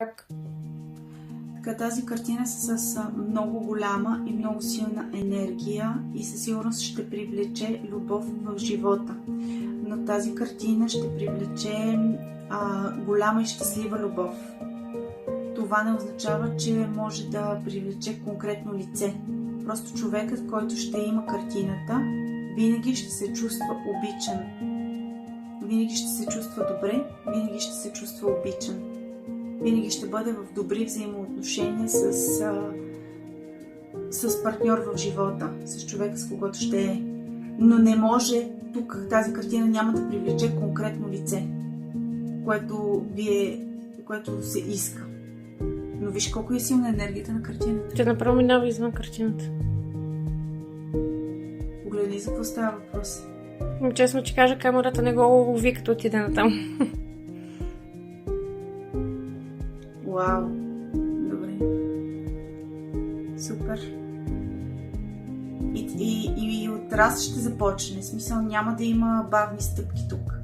Как? Така, тази картина е с много голяма и много силна енергия и със сигурност ще привлече любов в живота. Но тази картина ще привлече голяма и щастлива любов. Това не означава, че може да привлече конкретно лице. Просто човекът, който ще има картината, винаги ще се чувства обичан. Винаги ще се чувства добре, винаги ще се чувства обичан. Винаги ще бъде в добри взаимоотношения с партньор в живота, с човека, с когото ще е. Но не може, тук тази картина няма да привлече конкретно лице, което се иска. Но виж колко е силна енергията на картината. Тя направо минава извън картината. Погледни за какво става въпрос. Но честно че кажа, камерата не го лови, като отиде натам. Вау! Добре. Супер. И от раз ще започне. В смисъл, няма да има бавни стъпки тук.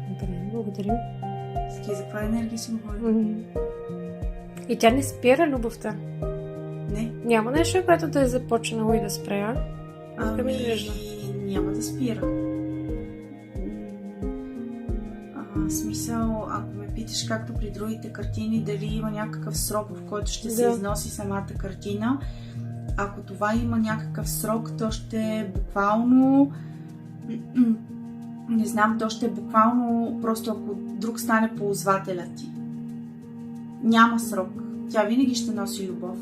Добре, благодарим. Ски, за каква енергия си говорим? И тя не спира любовта. Не. Няма нещо, което да е започнало и да спре, Няма да спира. Смисъл, ако ме питаш както при другите картини, дали има някакъв срок, в който ще се износи самата картина, ако това има някакъв срок, то ще е буквално... Не знам, то ще е буквално просто ако друг стане ползвателя ти. Няма срок. Тя винаги ще носи любов.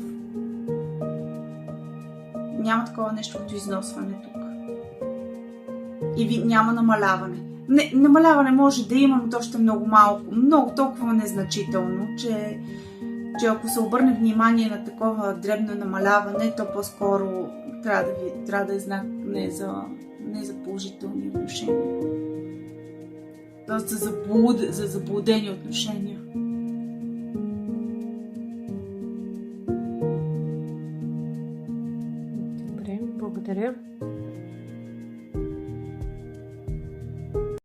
Няма такова нещо като износване тук. И няма намаляване. Не, намаляване може да има, но то ще е много малко. Много толкова незначително, че ако се обърне внимание на такова дребно намаляване, то по-скоро трябва да е знак не за положителни отношения. Тоест за заблудени отношения. Добре, благодаря.